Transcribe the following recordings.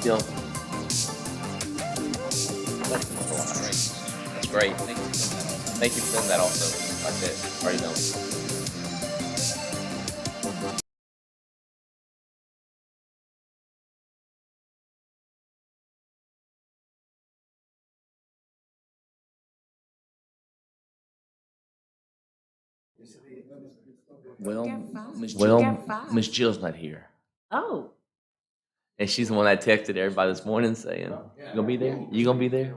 Jill. That's great. Thank you for sending that also. Like that. Already know. Miss Jill's not here. Oh, And she's the one that texted everybody this morning saying, you gonna be there? You gonna be there?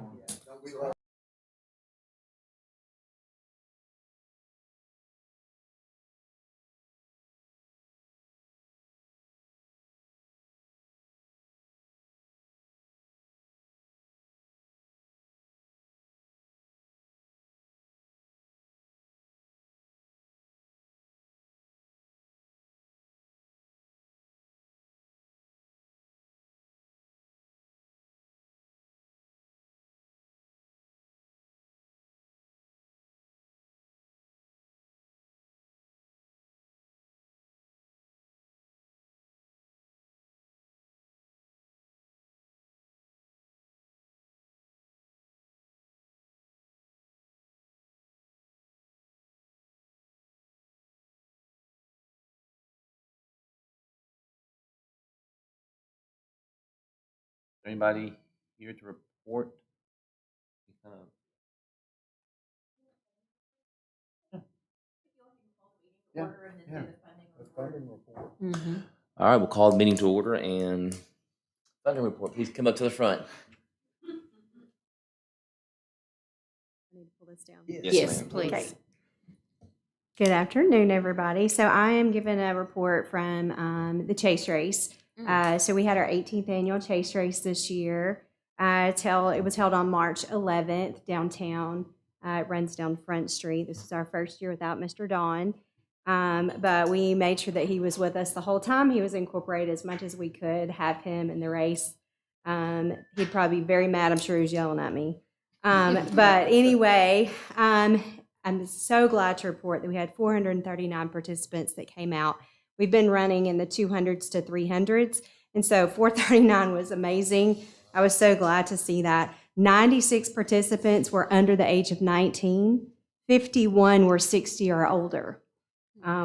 Anybody here to report? All right, we'll call the meeting to order and funding report. Please come up to the front. I need to pull this down. yes, ma'am. please. Okay. Good afternoon, everybody. So I am giving a report from the chase race. So we had our 18th annual chase race this year. It was held on March 11th downtown. It runs down Front Street. This is our first year without Mr. Don. But we made sure that he was with us the whole time. He was incorporated as much as we could have him in the race. He'd probably be very mad. I'm sure he was yelling at me. But anyway, I'm so glad to report that we had 439 participants that came out. We've been running in the 200s to 300s, and so 439 was amazing. I was so glad to see that. 96 participants were under the age of 19. 51 were 60 or older,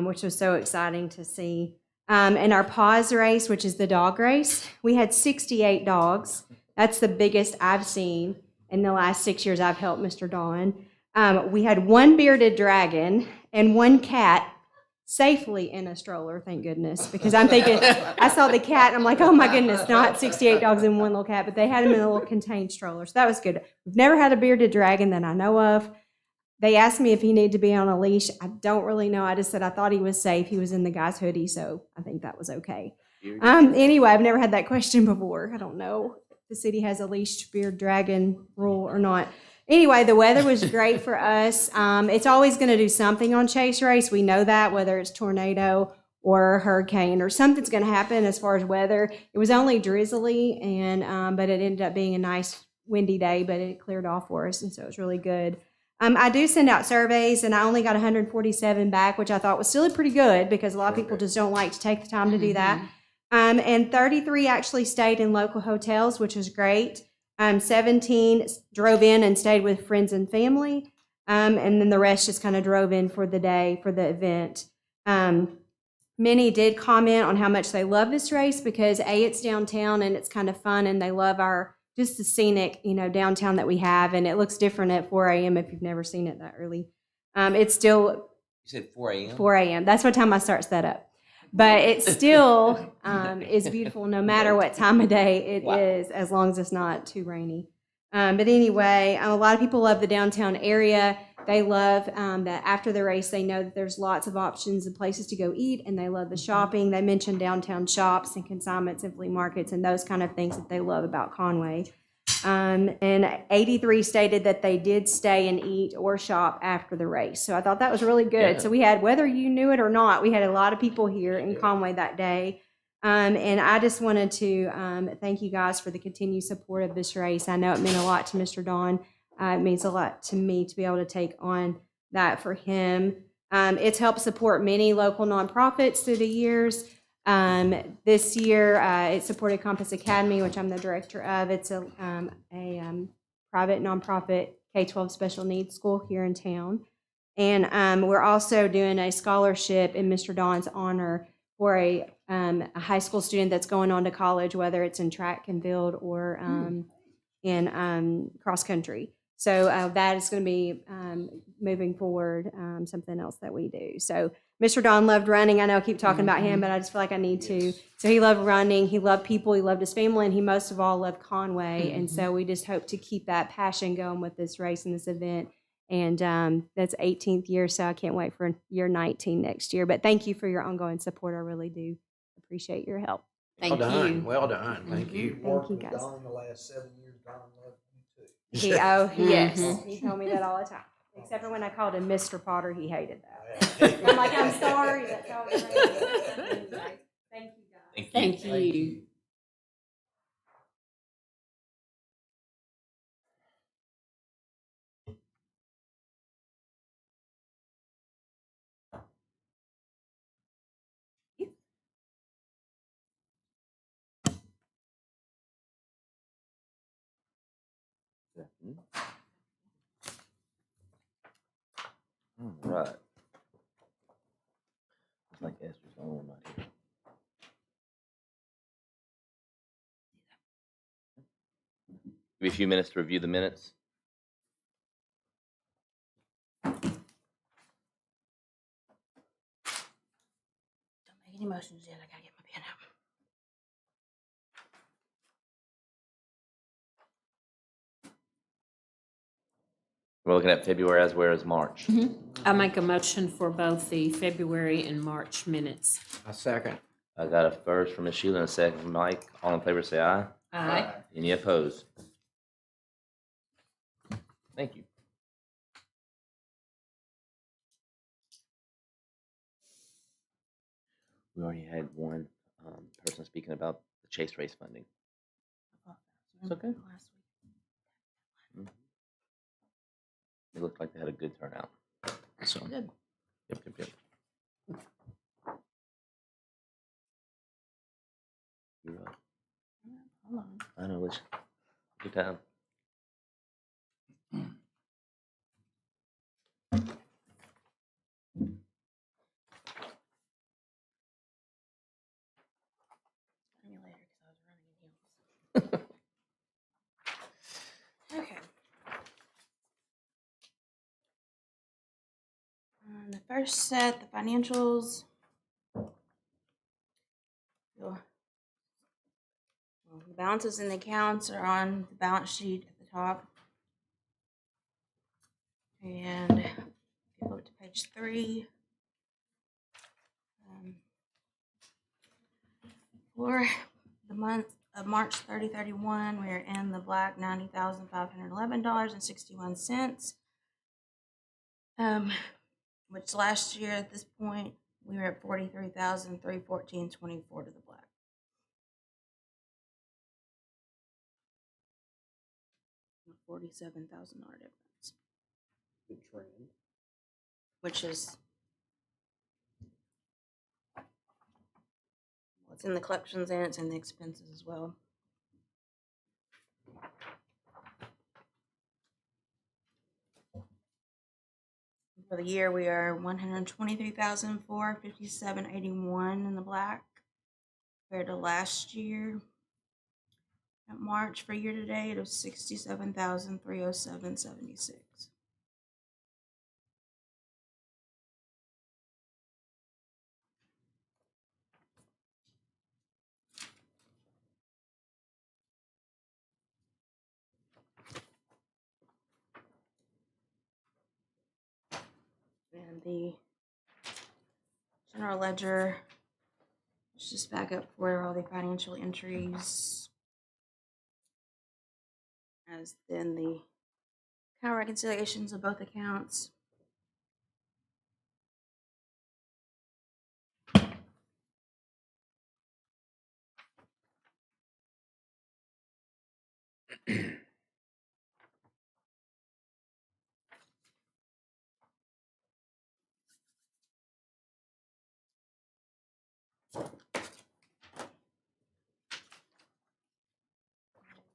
which was so exciting to see. In our pause race, which is the dog race, we had 68 dogs. That's the biggest I've seen in the last 6 years I've helped Mr. Don. We had one bearded dragon and one cat safely in a stroller, thank goodness, because I'm thinking, I saw the cat and I'm like, oh my goodness, not 68 dogs and one little cat, but they had him in a little contained stroller, so that was good. We've never had a bearded dragon that I know of. They asked me if he needed to be on a leash. I don't really know. I just said I thought he was safe. He was in the guy's hoodie, so I think that was okay. Anyway, I've never had that question before. I don't know if the city has a leashed bearded dragon rule or not. Anyway, the weather was great for us. It's always going to do something on chase race. We know that, whether it's tornado or hurricane or something's going to happen as far as weather. It was only drizzly, but it ended up being a nice windy day, but it cleared off for us, and so it was really good. I do send out surveys, and I only got 147 back, which I thought was still pretty good because a lot of people just don't like to take the time to do that. And 33 actually stayed in local hotels, which was great. 17 drove in and stayed with friends and family, and then the rest just kind of drove in for the day for the event. Many did comment on how much they love this race because it's downtown and it's kind of fun, and they love just the scenic, downtown that we have, and it looks different at 4 a.m. if you've never seen it that early. It's still You said 4 a.m.? 4 a.m. That's what time I start that up. But it still is beautiful no matter what time of day it is, as long as it's not too rainy. But anyway, a lot of people love the downtown area. They love that after the race, they know that there's lots of options and places to go eat, and they love the shopping. They mentioned downtown shops and consignments and flea markets and those kind of things that they love about Conway. And 83 stated that they did stay and eat or shop after the race. So I thought that was really good. Yeah. So we had, whether you knew it or not, we had a lot of people here in Conway that day. And I just wanted to thank you guys for the continued support of this race. I know it meant a lot to Mr. Don. It means a lot to me to be able to take on that for him. It's helped support many local nonprofits through the years. This year, it supported Compass Academy, which I'm the director of. It's a private nonprofit K-12 special needs school here in town. And we're also doing a scholarship in Mr. Don's honor for a high school student that's going on to college, whether it's in track and field or in cross country. So that is going to be moving forward, something else that we do. So Mr. Don loved running. I know I keep talking about him, but I just feel like I need to. So he loved running. He loved people. He loved his family, and he most of all loved Conway. And so we just hope to keep that passion going with this race and this event. And that's 18th year, so I can't wait for year 19 next year. But thank you for your ongoing support. I really do appreciate your help. Thank Well done. you. Well done. Thank you. Thank you, guys. Don the last 7 years. Don loved you too. Yes, Mhm. he told me that all the time. Except for when I called him Mr. Potter, he hated that. I'm like, I'm sorry. That's all it is. Anyway, thank you, guys. Thank Thank you. you. All right. Looks like Esther's the only one not here. Give me a few minutes to review the minutes. Don't make any motions yet. I gotta get my pen out. We're looking at February as well as March. I make a motion for both the February and March minutes. A second. I got a first from Ms. Sheila and a second from Mike. All in favor, say aye. Aye. Any opposed? Thank you. We already had one person speaking about the Chase race funding. It's okay. It looked like they had a good turnout. So, Good. Yep. You're up. Hold on. I know, it's good time. Me later, 'cause I was running in heels. Okay. The first set, the financials. The balances in the accounts are on the balance sheet at the top. And if you go to page 3, for the month of March 30/31, we are in the black $90,511.61. Which last year at this point we were at $43,314.24 to the black. $47,000 difference, Good trend. which is what's in the collections and it's in the expenses as well. For the year, we are $123,457.81 in the black compared to last year. At March for year to date, it was $67,307.76. And the general ledger, let's just back up where all the financial entries, as then the account reconciliations of both accounts.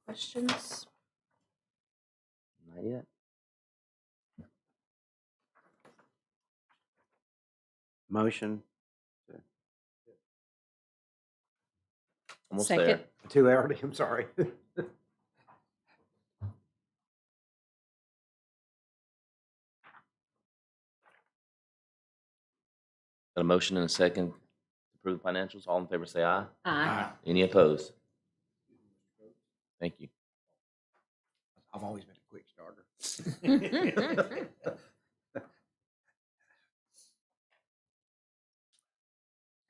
Questions? Not yet. Motion. Almost Second. there. Too early, I'm sorry. Got a motion and a second to approve the financials. All in favor say aye. Aye. Any opposed? Thank you. I've always been a quick starter.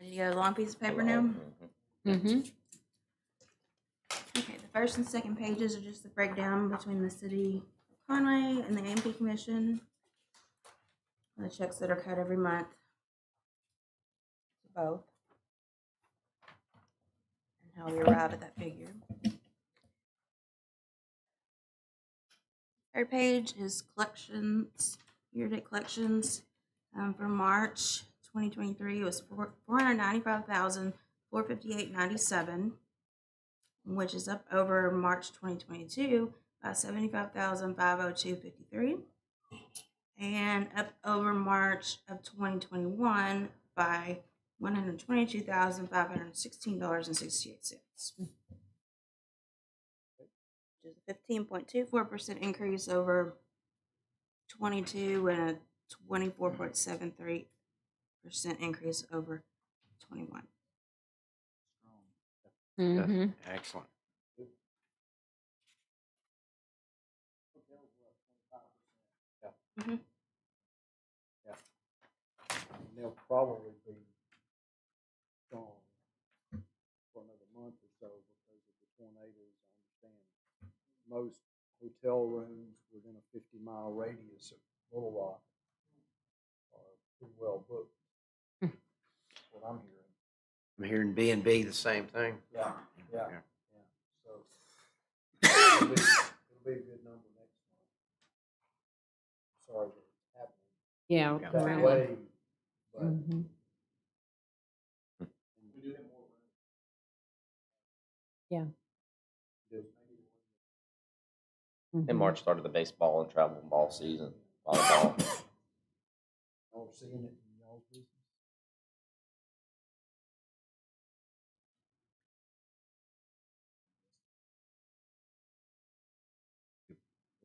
Ready to go? Long piece of paper now? Mm-hmm. Okay, the first and second pages are just the breakdown between the city of Conway and the AMP Commission. And the checks that are cut every month. Both. And how we arrive at that figure. Third page is collections, year-to-date collections. For March 2023, it was $495,458.97, which is up over March 2022 by $75,502.53, and up over March of 2021 by $122,516.68. Which is a 15.24% increase over 22 and a 24.73% increase over 21. Mm-hmm. Excellent. Mhm. Yeah. And they'll probably be gone for another month or so because of the tornadoes. I understand most hotel rooms within a 50-mile radius of Little Rock are pretty well booked. That's what I'm hearing. I'm hearing B&B the same thing. Yeah. Yeah. So it'll be a good number next month. Sorry that it's happening Yeah. Yeah. that Right. way, but Mm-hmm. we do have more room. Yeah. In March started the baseball and travel ball season. Volleyball. Y'all seeing it in y'all's business?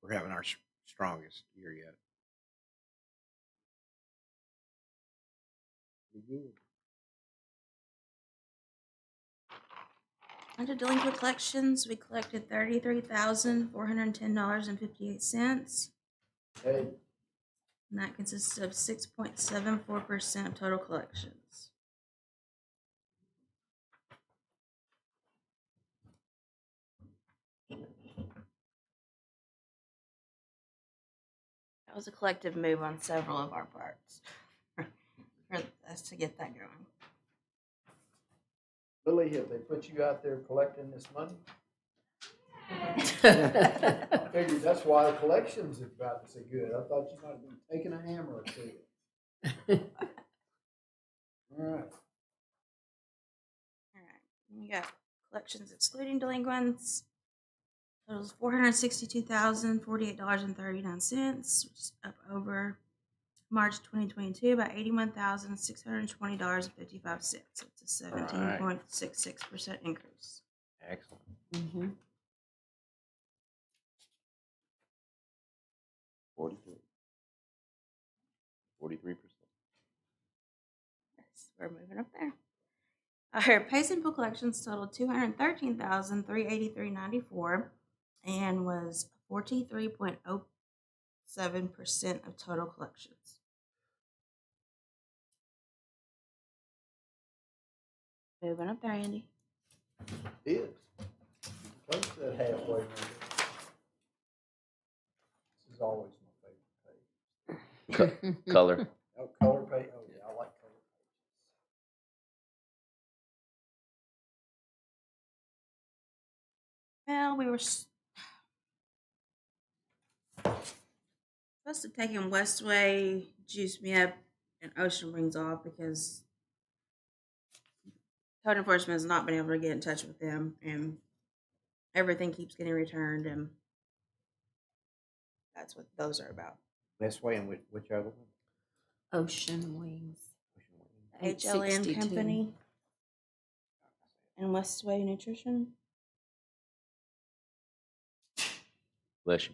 We're having our strongest year yet. Be good. Under delinquent collections, we collected $33,410.58, Hey, and that consists of 6.74% of total collections. That was a collective move on several of our parts for us to get that going. Lily, have they put you out there collecting this money? I figured that's why the collections have gotten so good. I thought you might have been taking a hammer or two. All right. All right, we got collections excluding delinquents. Totals $462,048.39, which is up over March 2022 by $81,620.55. It's a 17.66% increase. Excellent. Mm-hmm. 43. 43%. Yes, we're moving up there. Our pay simple collections totaled $213,383.94 and was 43.07% of total collections. Moving up there, Andy. It is. Close to that halfway number. This is always my favorite page. Color. Oh, color page. Oh, yeah, I like color pages. Well, we were supposed to take in Westway, Juice Me Up, and Ocean Rings off because code enforcement has not been able to get in touch with them, and everything keeps getting returned, and that's what those are about. Westway and which other one? Ocean Wings. The HLN 862. Company and Westway Nutrition. Bless you.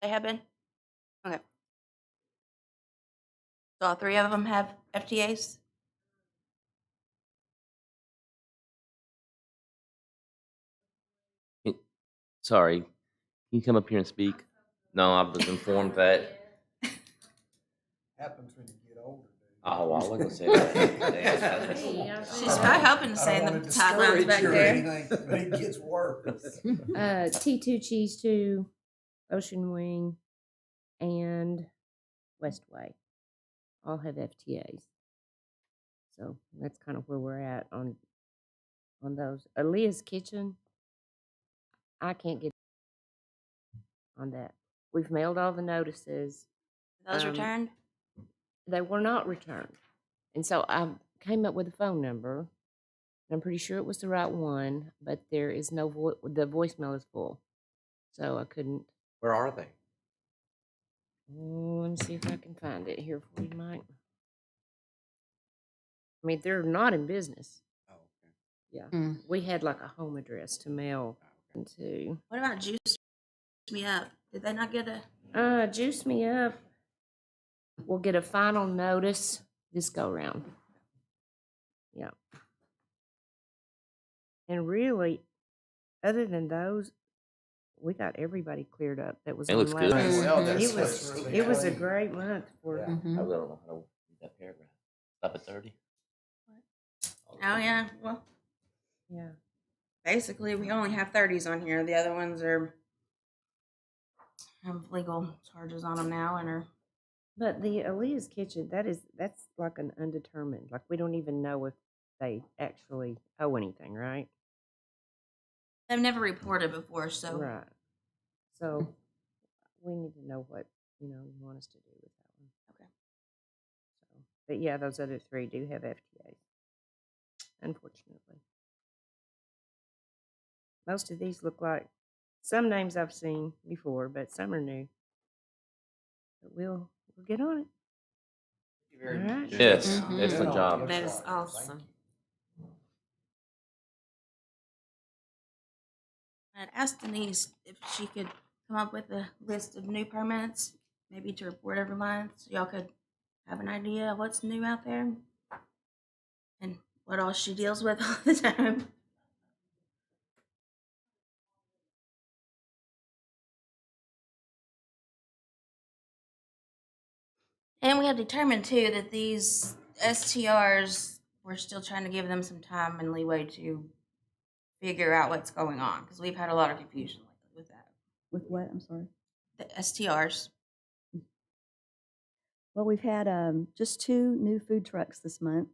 They have been? Okay. So all three of them have FTAs? Sorry, can you come up here and speak? No, I was informed that. Happens when you get older, dude. Oh, I wasn't gonna say that. She's probably hoping to say in the sidelines back there. But it gets worse. T2 Cheese 2, Ocean Wing, and Westway all have FTAs. So that's kind of where we're at on those. Aaliyah's Kitchen, I can't get on that. We've mailed all the notices. Those returned? They were not returned. And so I came up with a phone number. I'm pretty sure it was the right one, but there is no the voicemail is full. So I couldn't. Where are they? Let me see if I can find it here for you, Mike. I mean, they're not in business. Oh, okay. Yeah. We had like a home address to mail Oh, okay. to. What about Juice Me Up? Did they not get a? Juice Me Up. We'll get a final notice this go round. Yeah. And really, other than those, we got everybody cleared up that was It on looks good. last month. Well, It that's was really it was a clean. great month for Yeah. I really don't know how to read that paragraph. Stop at 30. Oh, yeah. Well, yeah. basically, we only have 30s on here. The other ones are have legal charges on them now and are. But the Aaliyah's Kitchen, that's like an undetermined. Like we don't even know if they actually owe anything, right? They've never reported before, so. Right. So we need to know what you want us to do with that one. Okay. So, but yeah, those other three do have FTAs. Unfortunately, most of these look like some names I've seen before, but some are new. But we'll get on it. Very All right. Yes, Mhm. excellent job. Looks That is like it. Thank awesome. you. I'd asked Denise if she could come up with a list of new permits, maybe to report every month, so y'all could have an idea of what's new out there and what all she deals with all the time. And we have determined too that these STRs, we're still trying to give them some time and leeway to figure out what's going on because we've had a lot of confusion lately with that. With what? I'm sorry. The STRs. Well, we've had just 2 new food trucks this month.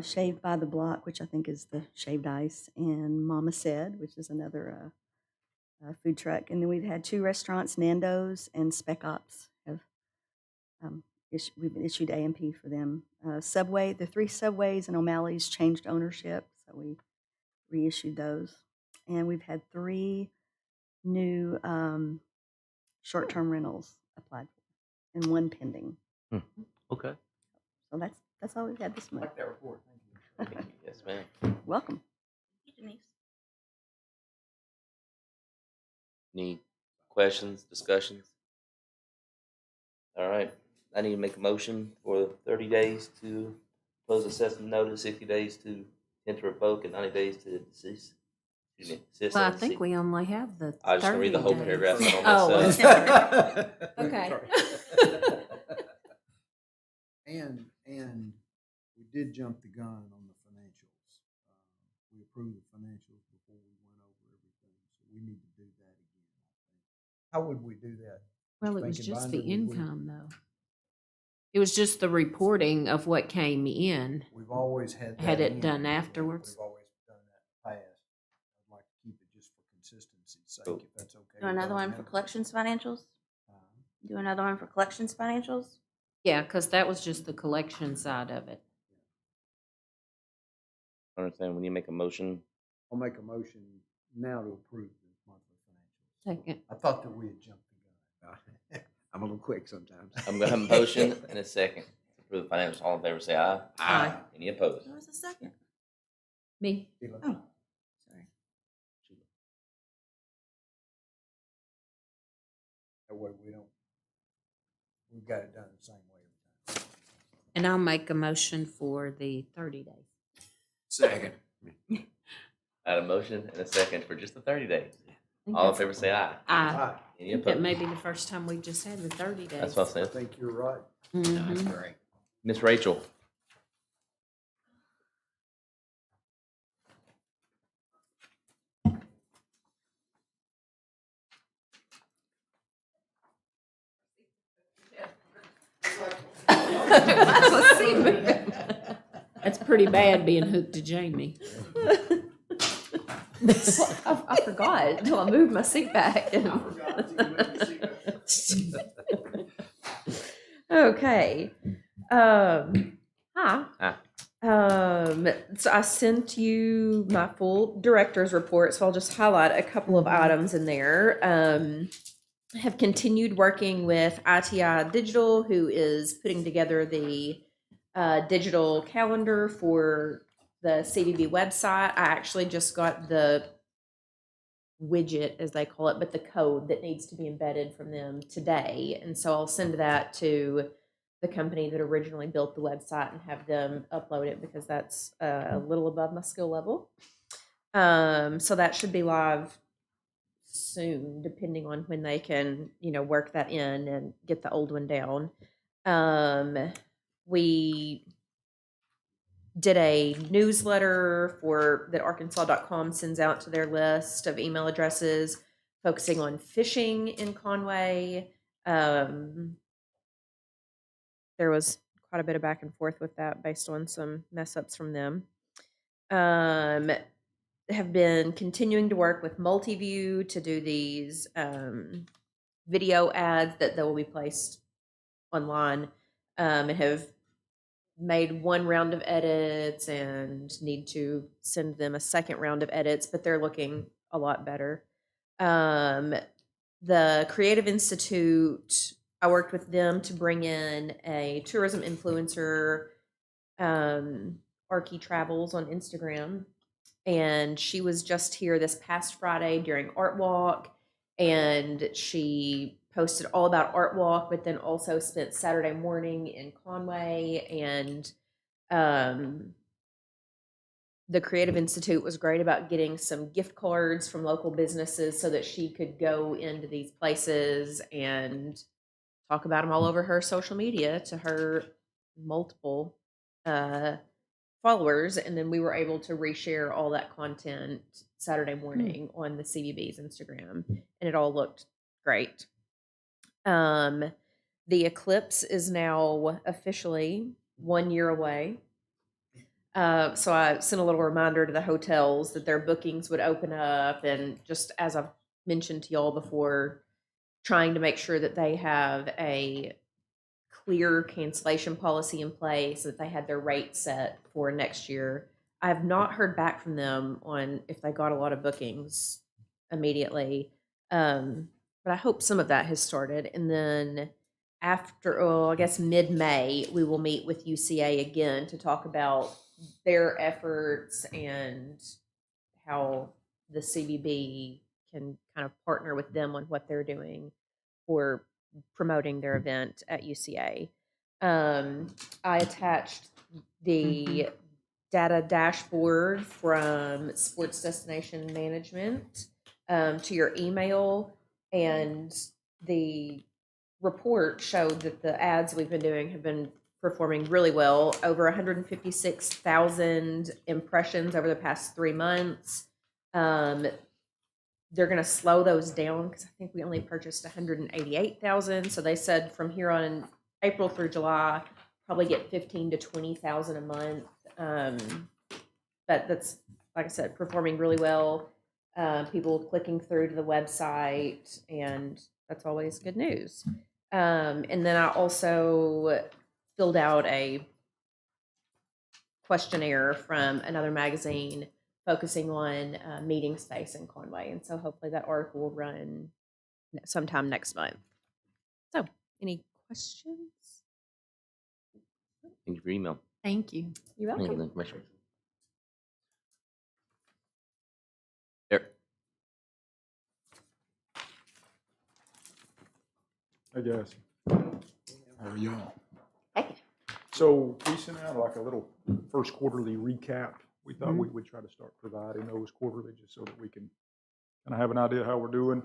Shaved by the Block, which I think is the shaved ice, and Mama Said, which is another food truck. And then we've had 2 restaurants, Nando's and Spec Ops, have we've issued A&P for them. Subway, the 3 Subways and O'Malley's changed ownership, so we reissued those. And we've had 3 new short-term rentals applied for, and 1 pending. Okay. So that's all we've had this I month. like that report. Thank you. Yes, ma'am. Welcome. Thank you, Denise. Any questions, discussions? All right. I need to make a motion for 30 days to close assessment notice, 60 days to enter revoke, and 90 days to cease. Excuse me. Cease Well, I and think cease. we only have the. I just gonna read the whole 30 paragraph. days. I don't Oh, mess okay. Okay. And we did jump the gun on the financials. We approved the financials before we went over everything, so we need to do that again, I think. How would we do that? Well, it was Thinking just binder, the would we- income, though. It was just the reporting of what came in. We've always had that. Had it in. done afterwards? We've always done that in the past. I'd like to keep it just for consistency's sake, Cool. if that's okay. Do with another all one for members. collections financials? Uh, Do another one for collections financials? Yeah, because that was just the collection side of it. I understand when you make a motion. I'll make a motion now to approve the monthly financials. Second. I thought that we had jumped the gun. I'm a little quick sometimes. I'm gonna have a motion and a second to approve the financials. All in favor, say aye. Aye. Any opposed? Who was the second? Me. Sheila. Oh, sorry. That way we've got it done the same way every time. And I'll make a motion for the 30 days. Second. I had a motion and a second for just the 30 days. think All in that's- favor, say aye. Aye. Right. Any I think that opposed? may be the first time we've just had the 30 days. That's what I I said. think you're right. No, that's Mhm. great. Miss Rachel. Let's see. That's pretty bad being hooked to Jamie. I forgot until I moved my seat back. Okay. Hi. Hi. So I sent you my full director's report, so I'll just highlight a couple of items in there. Have continued working with ITI Digital, who is putting together the digital calendar for the CVB website. I actually just got the widget, as they call it, but the code that needs to be embedded from them today. And so I'll send that to the company that originally built the website and have them upload it because that's a little above my skill level. So that should be live soon, depending on when they can, work that in and get the old one down. We did a newsletter that arkansas.gov sends out to their list of email addresses, focusing on fishing in Conway. There was quite a bit of back and forth with that based on some mess ups from them. Have been continuing to work with Multiview to do these video ads that will be placed online, and have made one round of edits and need to send them a second round of edits, but they're looking a lot better. The Creative Institute, I worked with them to bring in a tourism influencer, Arky Travels on Instagram. And she was just here this past Friday during Art Walk, and she posted all about Art Walk, but then also spent Saturday morning in Conway. And the Creative Institute was great about getting some gift cards from local businesses so that she could go into these places and talk about them all over her social media to her multiple followers. And then we were able to reshare all that content Saturday morning on the CVB's Instagram, and it all looked great. The eclipse is now officially 1 year away. So I sent a little reminder to the hotels that their bookings would open up, and just as I've mentioned to y'all before, trying to make sure that they have a clear cancellation policy in place, that they had their rate set for next year. I have not heard back from them on if they got a lot of bookings immediately, but I hope some of that has started. And then after, I guess mid-May, we will meet with UCA again to talk about their efforts and how the CVB can kind of partner with them on what they're doing for promoting their event at UCA. I attached the data dashboard from Sports Destination Management to your email, and the report showed that the ads we've been doing have been performing really well. Over 156,000 impressions over the past 3 months. They're going to slow those down because I think we only purchased 188,000. So they said from here on in April through July, probably get 15 to 20,000 a month. But that's, like I said, performing really well. People clicking through to the website, and that's always good news. And then I also filled out a questionnaire from another magazine focusing on meeting space in Conway. And so hopefully that article will run sometime next month. So, any questions? Thank you for your email. Thank you. You're Thank you, welcome. Commissioner. Eric. Hey guys, how are y'all? Hey. So we sent out like a little first quarterly recap. We thought we would try to start providing those quarterly just so that we can kind of have an idea how we're doing.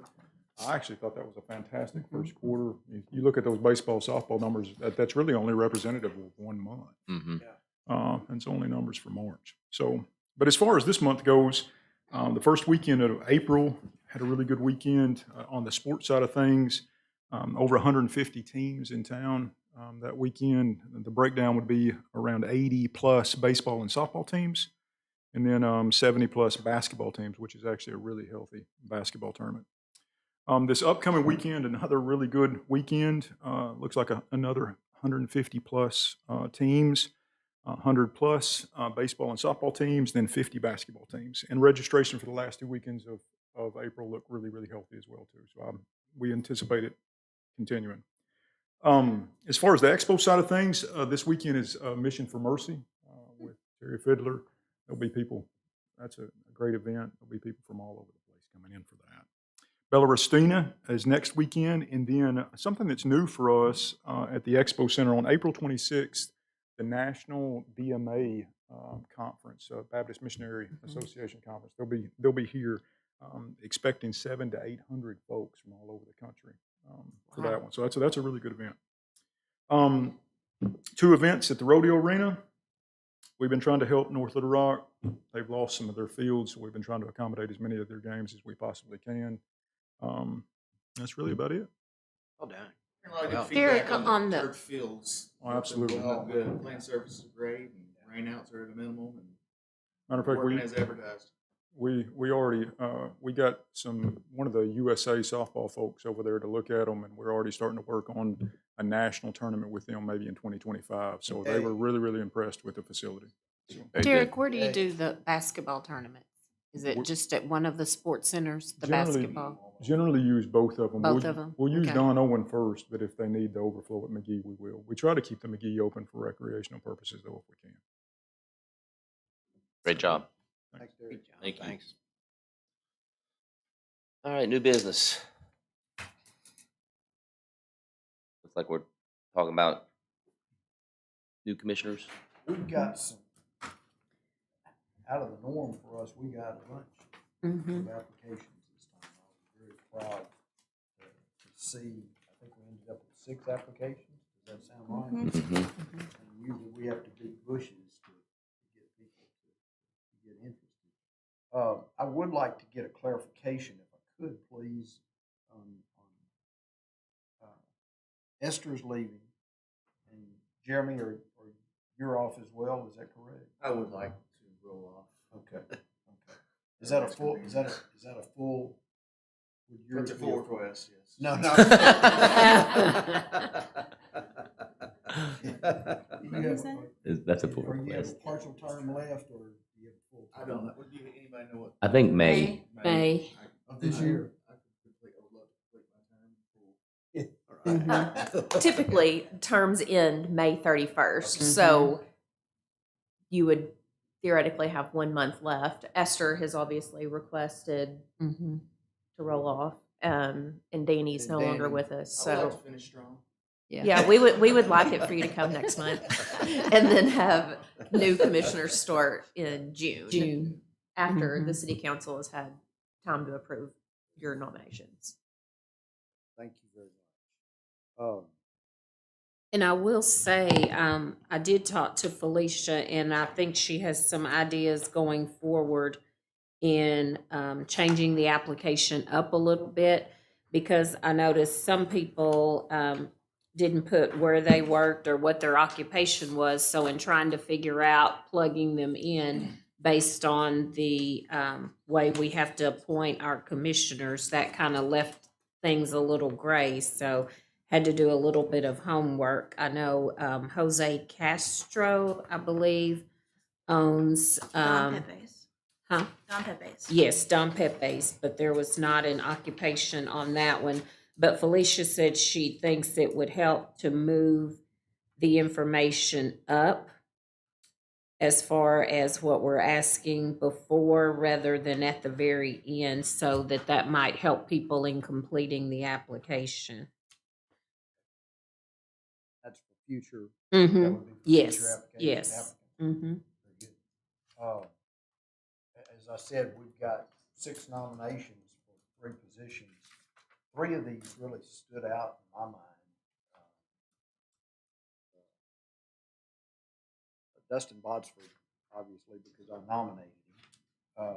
I actually thought that was a fantastic first quarter. You look at those baseball, softball numbers, that's really only representative of 1 month. Mm-hmm. And it's only numbers for March. So, but as far as this month goes, the first weekend of April had a really good weekend on the sports side of things. Over 150 teams in town that weekend. The breakdown would be around 80 plus baseball and softball teams, and then 70 plus basketball teams, which is actually a really healthy basketball tournament. This upcoming weekend, another really good weekend. Looks like another 150 plus teams, 100 plus baseball and softball teams, then 50 basketball teams. And registration for the last 2 weekends of April look really, really healthy as well too. So we anticipate it continuing. As far as the expo side of things, this weekend is Mission for Mercy with Terry Fiddler. There'll be people. That's a great event. There'll be people from all over the place coming in for that. Bella Ristina is next weekend, and then something that's new for us at the Expo Center on April 26th, the National BMA Conference, Baptist Missionary Association Conference. They'll be here, expecting 700 to 800 folks from all over the country for that one. So that's a really good event. 2 events at the Rodeo Arena. We've been trying to help North Little Rock. They've lost some of their fields, so we've been trying to accommodate as many of their games as we possibly can. That's really about it. Well done. Derek, on the church fields. Oh, absolutely. Well, good. Playing surface is great, and rainouts are at a minimum, and Matter of fact, working as advertised. we already we got one of the USA softball folks over there to look at them, and we're already starting to work on a national tournament with them maybe in 2025. So they were really, really impressed with the facility. So, Derek, where do you do the basketball tournaments? Is it just at one of the sports centers, the basketball? Generally use both of them. Both of them? We'll use Okay. Don Owen first, but if they need the overflow at McGee, we will. We try to keep the McGee open for recreational purposes, though, if we can. Great job. Thanks, Derek. Thank you. Thanks. All right, new business. Looks like we're talking about new commissioners. We've got some, out of the norm for us, we got a bunch of applications this time. I was very proud to see, I think we ended up with 6 applications. Does that sound right? Mm-hmm. And usually we have to beat bushes to get people to get interested. I would like to get a clarification, if I could, please, on Esther's leaving, and Jeremy, or you're off as well. Is that correct? I would like to roll off. Okay. Okay. Is that a full? Is that a full? Would yours That's a be full request, yes. No, no. That's a full Or you have a request. partial term left, or do you have a full? I don't know. Would you, anybody know what? I think May. May. Of this year? I would love to complete my term full. Typically, terms end May 31st, so you would theoretically have 1 month left. Esther has obviously requested to roll off, and Danny's And no longer Danny. with us. I would like So to finish strong. yeah, we would like it for you to come next month, and then have new commissioners start in June. After the city council has had time to approve your nominations. Thank you very much. And I will say, I did talk to Felicia, and I think she has some ideas going forward in changing the application up a little bit, because I noticed some people didn't put where they worked or what their occupation was. So in trying to figure out plugging them in based on the way we have to appoint our commissioners, that kind of left things a little gray. So had to do a little bit of homework. I know Jose Castro, I believe, owns Don Pepe's. huh? Don Pepe's. Yes, Don Pepe's, but there was not an occupation on that one. But Felicia said she thinks it would help to move the information up as far as what we're asking before rather than at the very end, so that might help people in completing the application. That's for future. Mm-hmm. That would be for Yes, future application yes. applicants. Mm-hmm. Very good. As I said, we've got 6 nominations for 3 positions. 3 of these really stood out in my mind. Dustin Botsford, obviously, because I nominated him.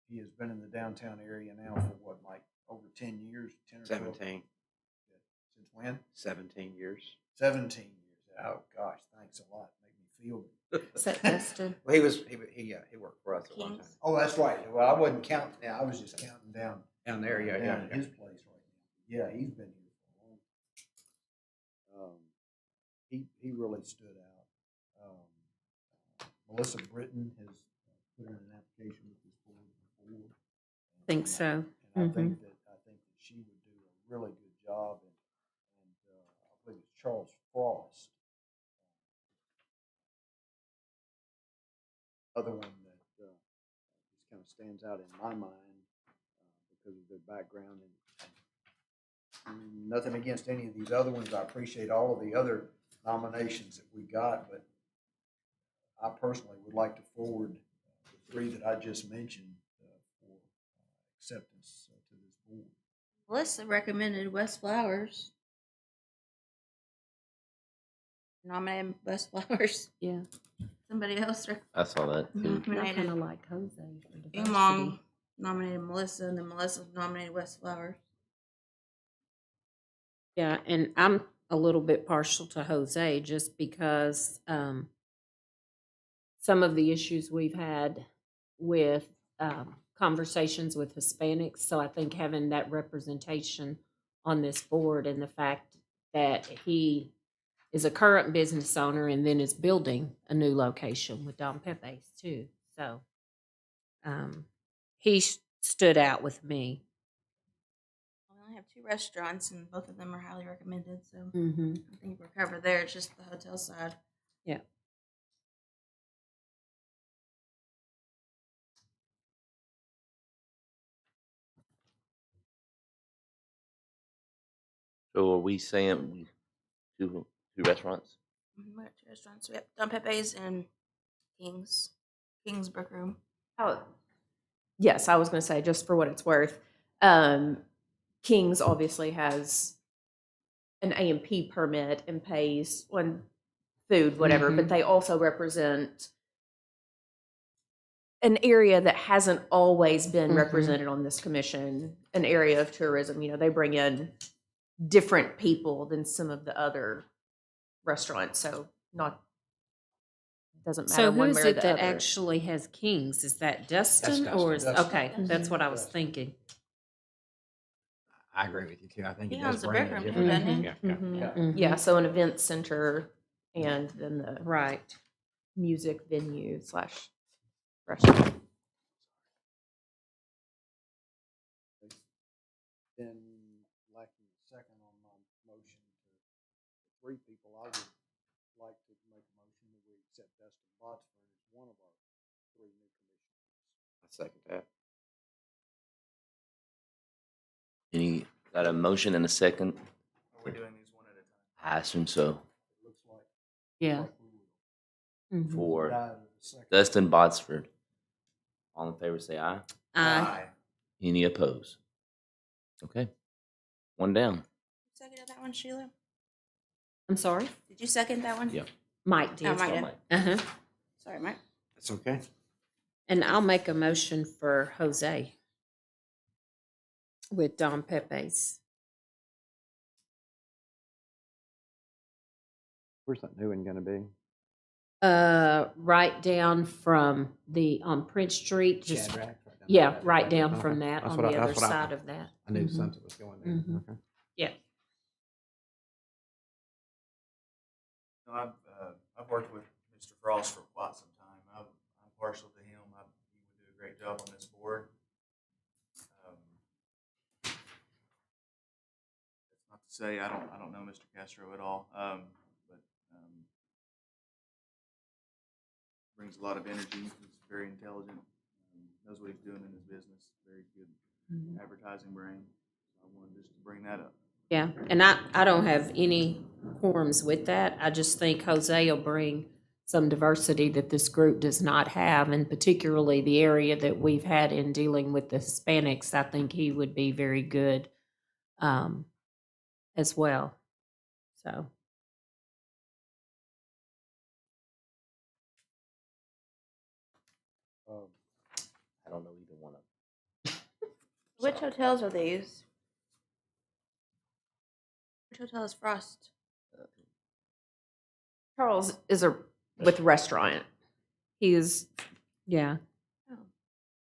He has been in the downtown area now for what, like over 10 years? 10 or 12? 17. Since when? 17 years. 17 years. Oh, gosh, thanks a lot. Make me feel good. Is that Dustin? Well, he worked for us at one time. Kings. Oh, that's right. Well, I wasn't counting. I was just counting down Down there, yeah. at his place right now. Yeah, he's been here for a long time. He really stood out. Melissa Britton has put in an application with this board before. Think so. And I think that she would do a really good job. And I believe it's Charles Frost. Other one that just kind of stands out in my mind because of their background. And nothing against any of these other ones. I appreciate all of the other nominations that we got, but I personally would like to forward the 3 that I just mentioned for acceptance to this board. Melissa recommended West Flowers. Nominated West Flowers. Yeah. Somebody else I saw that too. I nominated. kind of like Jose for diversity. Long nominated Melissa, and then Melissa nominated West Flowers. Yeah, and I'm a little bit partial to Jose just because some of the issues we've had with conversations with Hispanics. So I think having that representation on this board and the fact that he is a current business owner and then is building a new location with Don Pepe's too. So he stood out with me. We only have 2 restaurants, and both of them are highly recommended. So Mm-hmm. I think we're covered there. It's just the hotel side. Yeah. So are we saying we two restaurants? We have 2 restaurants. We have Don Pepe's and King's Brick Room. Oh, yes, I was going to say, just for what it's worth, King's obviously has an A&P permit and pays on food, whatever, but they also represent an area that hasn't always been represented on this commission, an area of tourism. You know, they bring in different people than some of the other restaurants, so doesn't matter So who one is way or it the that other. actually has Kings? Is that Dustin, Dustin. or is Dustin. okay? That's what I was Dustin. thinking. I agree with you too. I think He it does owns the bring brick a room, different. doesn't he? Yeah, yeah. Mhm. Yeah. Mhm. Yeah, so an event center and then the Right. music venue / restaurant. Then, lacking a second on my motion to 3 people, I would like to make a motion that we accept Dustin Botsford as one of our 3 new commissioners. I second that. Any got a motion and a second? Are we doing these one at a time? I assume so. It looks like. Yeah. like we will. Mhm. For Died of a second. Dustin Botsford. All in favor, say aye. Aye. Any opposed? Okay. 1 down. Seconded that one, Sheila? I'm sorry. Did you second that one? Yeah. Mike did. Oh, Mike did. Uh-huh. Sorry, Mike. That's okay. And I'll make a motion for Jose with Don Pepe's. Where's that new one going to be? Right down from on Prince Street. Just Shadrack, right down yeah, there. right down Okay. from that That's on what the I- other that's what I- side of that. I knew Mhm. something was going there. Mhm. Okay. Yeah. I've worked with Mr. Frost for quite some time. I'm partial to him. He would do a great job on this board. That's not to say I don't know Mr. Castro at all, but brings a lot of energy. He's very intelligent. Knows what he's doing in his business. Very good advertising brain. So I wanted just to bring that up. Yeah, and I don't have any quorums with that. I just think Jose will bring some diversity that this group does not have, and particularly the area that we've had in dealing with the Hispanics. I think he would be very good as well. So. I don't know either one of them. Which hotels are these? Which hotel is Frost? Charles is with restaurant. He is, Yeah.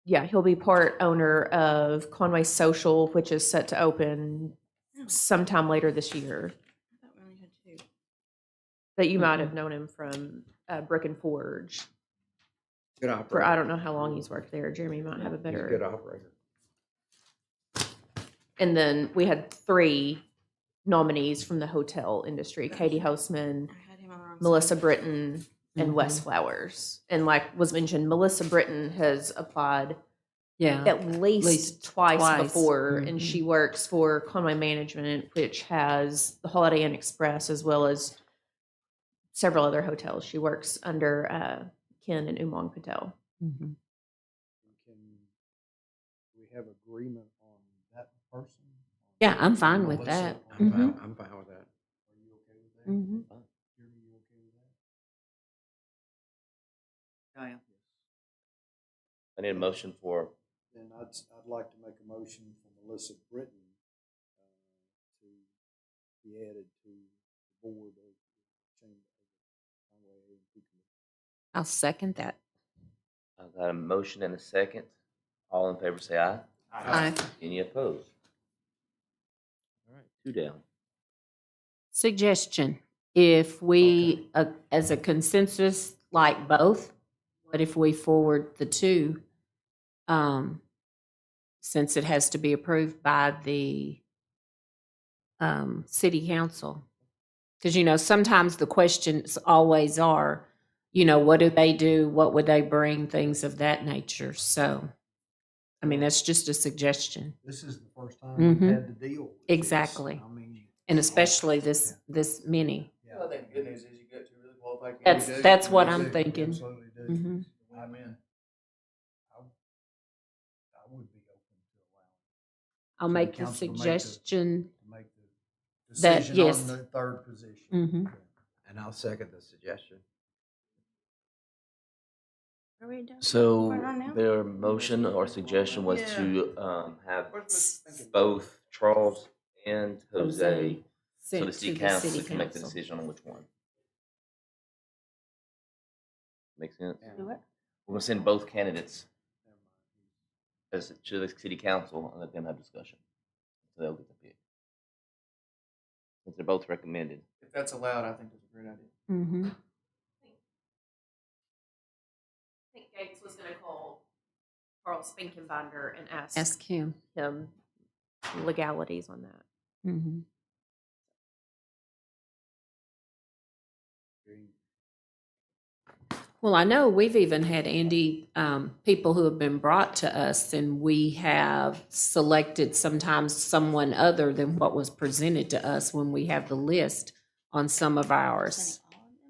yeah, he'll be part owner of Conway Social, which is set to open sometime later this year. I thought we only had two. That you might have known him from Brick and Forge. Good For operator. I don't know how long he's worked there. Jeremy might have a He's a better. good operator. And then we had 3 nominees from the hotel industry: Katie Hostman, I had him on the wrong Melissa side. Britton, and Wes Flowers. And like was mentioned, Melissa Britton has applied Yeah. at least twice before, and Mhm. she works for Conway Management, which has the Holiday Inn Express as well as several other hotels. She works under Ken and Umang Patel. Mhm. Can we have agreement on that person? Yeah, I'm fine with Melissa, that. on Mhm. I'm fine with that. Are you okay with that? Mhm. Jeremy, you okay with that? I am. I need a motion for, Then I'd like to make a motion for Melissa Britton to be added to the board of the Chamber of Conway A&P Committee. I'll second that. I've got a motion and a second. All in favor say aye. Aye. Any opposed? All right, 2 down. Suggestion, if we, as a consensus, like both, what if we forward the 2, since it has to be approved by the city council? Because, sometimes the questions always are, what do they do? What would they bring? Things of that nature. So, I mean, that's just a suggestion. This is the first time Mhm. we've had to deal with this. Exactly. I mean, And especially this many. Well, I think the good news is you get 2 really qualified That's- candidates. that's what we I'm do, we thinking. Absolutely do. Mhm. I'm in. I would be open to allowing. I'll So the make the council to make the- suggestion. To make the That- decision yes. on the 3rd position. Mhm. Okay. And I'll second the suggestion. Are we done? So Voting on now? their motion or suggestion was to have both Charles and Jose, so sent the to city council can make the decision on which one. Make sense? Do what? We're gonna send both candidates as to the city council and let them have discussion. So they'll get the pick. Since they're both recommended. If that's allowed, I think that's a great idea. Mm-hmm. I think Gates was going to call Charles Finkenbinder and Ask him. him legalities on that. Mm-hmm. Well, I know we've even had, Andy, people who have been brought to us, and we have selected sometimes someone other than what was presented to us when we have the list on some of ours,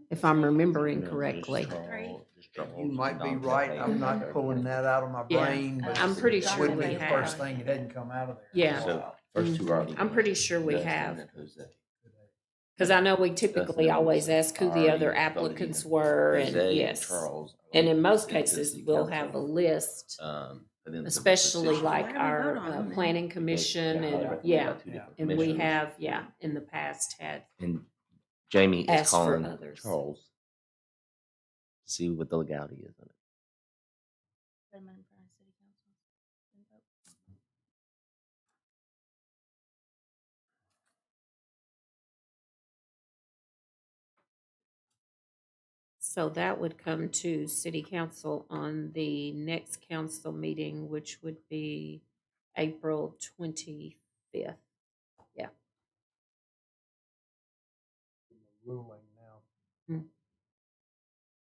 if I'm remembering correctly. You might be right. I'm not pulling that out of my Yeah, brain, but I'm pretty it sure would we be the have. first thing that hadn't come out of there. Yeah. So first 2 are already. I'm pretty sure we Dustin have. and Jose. Because I know we typically always ask who the other applicants were, and Jose yes. Charles. And in most sent to the cases, city we'll council, have a list, for them to make the especially decision. like Why do we our vote on them then? planning commission, Yeah, and recommended yeah. by 2 different And we commissioners. have, yeah, in the past had, And Jamie is asked for calling others. Charles to see what the legality is on it. Put 'em in front of city council. And vote. So that would come to city council on the next council meeting, which would be April 25th. Yeah. Ruling now.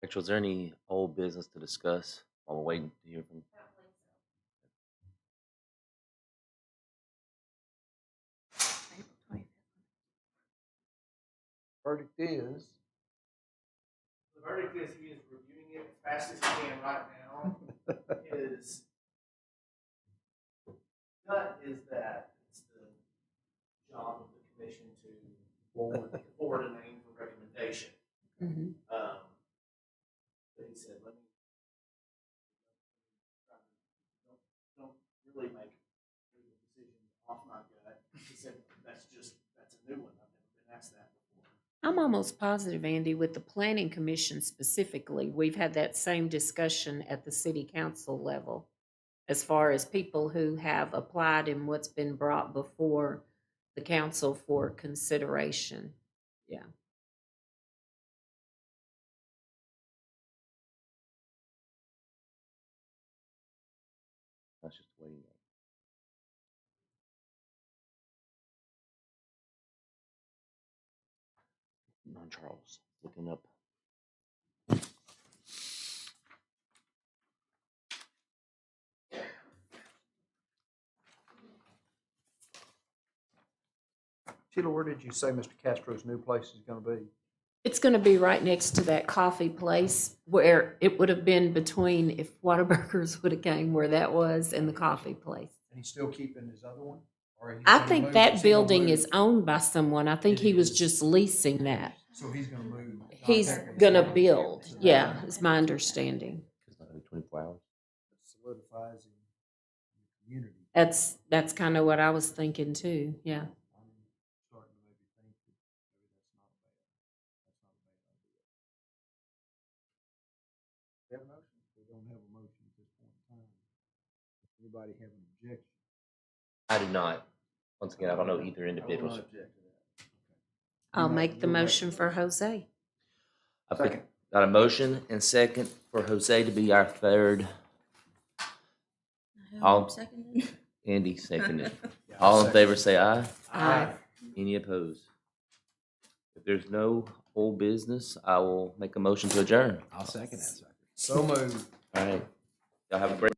Rachel, is there any old business to discuss while we're waiting to hear from? Verdict is. The verdict is he is reviewing it as fast as he can right now. His gut is that it's the job of the commission to forward a name for recommendation. Mhm. But he said, let me don't really make legal decisions off my gut. He said, that's a new one. I've never been asked that before. I'm almost positive, Andy, with the planning commission specifically, we've had that same discussion at the city council level as far as people who have applied and what's been brought before the council for consideration. Yeah. That's just waiting. Non Charles looking up. Sheila, where did you say Mr. Castro's new place is gonna be? It's going to be right next to that coffee place where it would have been between, if Whataburgers would have came where that was, and the coffee place. And he's still keeping his other one? Or he's I gonna think move- that is he gonna building move? is owned by someone. I think It he was is. just leasing that. So he's gonna move. He's Not going to technically build. sell it. Yeah, is my understanding. It's not gonna be 24 hours. It solidifies him in the community. That's kind of what I was thinking too. Yeah. I'm starting to maybe think that maybe that's not a bad idea. We have a motion? We don't have a motion at this point in time. Does anybody have an objection? I do not. Once again, I don't know either I will individuals. not object to that. I'll You make the you'll motion for Jose. I've got a motion and second for Jose to be our third. All- Seconded. Andy seconded. Yeah, All in second. favor say aye. Aye. Any opposed? If there's no whole business, I will make a motion to adjourn. I'll second that sucker. So moved. All right. Y'all have a great.